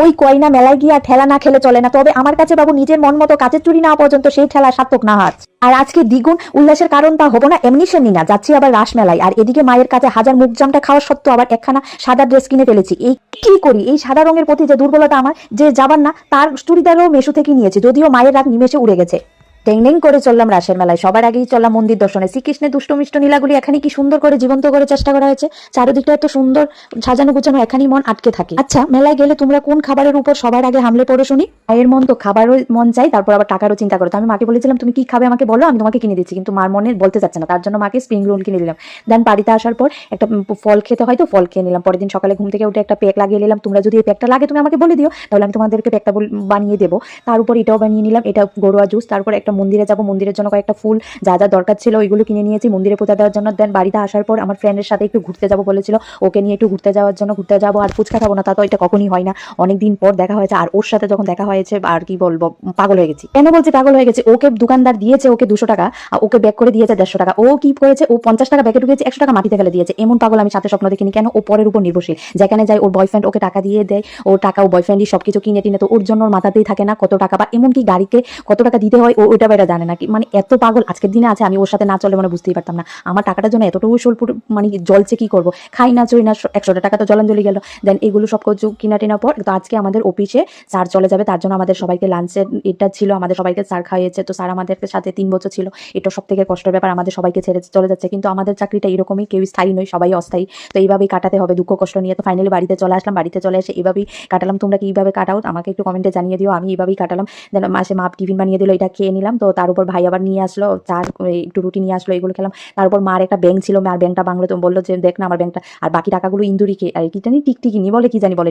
ওই কয়না মেলায় গিয়ে আর ঠেলা না খেলে চলে না। তবে আমার কাছে বাবু নিজের মন মতো কাচের চুরি না পর্যন্ত সেই ঠেলা সার্থক না হাত। আর আজকে দ্বিগুণ উল্লাসের কারণটা হবো না এমনি সেমনি না, যাচ্ছি আবার রাস মেলায়। আর এদিকে মায়ের কাছে হাজার মুখ জামটা খাওয়ার সত্ত্বেও আবার একখানা সাদা ড্রেস কিনে ফেলেছি। এই কি করি, এই সাদা রঙের প্রতি যে দুর্বলতা আমার, যে যাবার না তার চুড়িদারও মেশো থেকে নিয়েছি, যদিও মায়ের রাগ নিমেষে উড়ে গেছে। টেং করে চললাম রাসের মেলায়। সবার আগেই চললাম মন্দির দর্শনে। শ্রীকৃষ্ণের দুষ্ট মিষ্ট নীলাগুলি এখানে কি সুন্দর করে জীবন্ত করে চেষ্টা করা হয়েছে। চারিদিকটা এত সুন্দর সাজানো গুছানো, এখানেই মন আটকে থাকে। আচ্ছা, মেলায় গেলে তোমরা কোন খাবারের উপর সবার আগে হামলে পড়ো শুনি? মায়ের মন তো খাবারও মন চাই, তারপর আবার টাকারও চিন্তা করো। তো আমি মাকে বলেছিলাম তুমি কি খাবে আমাকে বলো, আমি তোমাকে কিনে দিচ্ছি। কিন্তু মার মনে বলতে চাচ্ছে না, তার জন্য মাকে স্প্রিং রোল কিনে দিলাম। দেন বাড়িতে আসার পর একটা ফল খেতে হয়, তো ফল খেয়ে নিলাম। পরের দিন সকালে ঘুম থেকে উঠে একটা প্যাক লাগিয়ে নিলাম। তোমরা যদি এই প্যাকটা লাগে তুমি আমাকে বলে দিও, তাহলে আমি তোমাদেরকে প্যাকটা বানিয়ে দেবো। তার উপর এটাও বানিয়ে নিলাম, এটা গরুয়া জুস। তারপর একটা মন্দিরে যাবো, মন্দিরের জন্য কয়েকটা ফুল যা যা দরকার ছিল ওইগুলো কিনে নিয়েছি মন্দিরে পূজা দেওয়ার জন্য। দেন বাড়িতে আসার পর আমার ফ্রেন্ডের সাথে একটু ঘুরতে যাবো বলেছিল, ওকে নিয়ে একটু ঘুরতে যাওয়ার জন্য ঘুরতে যাবো। আর ফুচকা খাবো না তা তো এটা কখনই হয় না, অনেকদিন পর দেখা হয়েছে। আর ওর সাথে যখন দেখা হয়েছে আর কি বলবো, পাগল হয়ে গেছি। কেন বলছি পাগল হয়ে গেছি, ওকে দোকানদার দিয়েছে ওকে 200 টাকা, আর ওকে ব্যাক করে দিয়েছে 150 টাকা। ও কি করেছে, ও 50 টাকা ব্যাগে ঢুকেছে, 100 টাকা মাটিতে ফেলে দিয়েছে। এমন পাগল আমি সাথে স্বপ্ন দেখিনি। কেন, ও পরের উপর নির্ভরশীল। যেখানে যায় ওর বয়ফ্রেন্ড ওকে টাকা দিয়ে দেয়, ও টাকা ও বয়ফ্রেন্ডই সবকিছু কিনে টিনে, তো ওর জন্য ওর মাথাতেই থাকে না কত টাকা, বা এমনকি গাড়িকে কত টাকা দিতে হয় ও ওইটা বেটা জানে না। কি মানে এত পাগল আজকের দিনে আছে, আমি ওর সাথে না চলে মানে বুঝতেই পারতাম না। আমার টাকাটার জন্য এতটুকু সোলপুর মানে জ্বলছে, কি করবো, খাই না চই না, 100 টাকা তো জলাঞ্জলি গেল। দেন এগুলো সব কিছু কিনা টিনা পর তো আজকে আমাদের অফিসে স্যার চলে যাবে, তার জন্য আমাদের সবাইকে লাঞ্চের এটা ছিল, আমাদের সবাইকে স্যার খাইয়েছে। তো স্যার আমাদের সাথে 3 বছর ছিল, এটা সব থেকে কষ্টের ব্যাপার, আমাদের সবাইকে ছেড়ে চলে যাচ্ছে। কিন্তু আমাদের চাকরিটা এরকমই, কেউ স্থায়ী নয়, সবাই অস্থায়ী। তো এইভাবেই কাটাতে হবে দুঃখ কষ্ট নিয়ে। তো ফাইনালি বাড়িতে চলে আসলাম, বাড়িতে চলে এসে এইভাবেই কাটালাম। তোমরা কিভাবে কাটাও আমাকে একটু কমেন্টে জানিয়ে দিও। আমি এইভাবেই কাটালাম। দেন মাসে মা টিফিন বানিয়ে দিল, এটা খেয়ে নিলাম। তো তার উপর ভাই আবার নিয়ে আসলো চার, একটু রুটি নিয়ে আসলো, এগুলো খেলাম। তারপর মার একটা ব্যাংক ছিল, মার ব্যাংকটা বাংলো, তো বললো যে দেখ না আমার ব্যাংকটা। আর বাকি টাকাগুলো ইন্দুরি খেয়ে আর কি জানি টিকটিকি নি বলে, কি জানি বলে,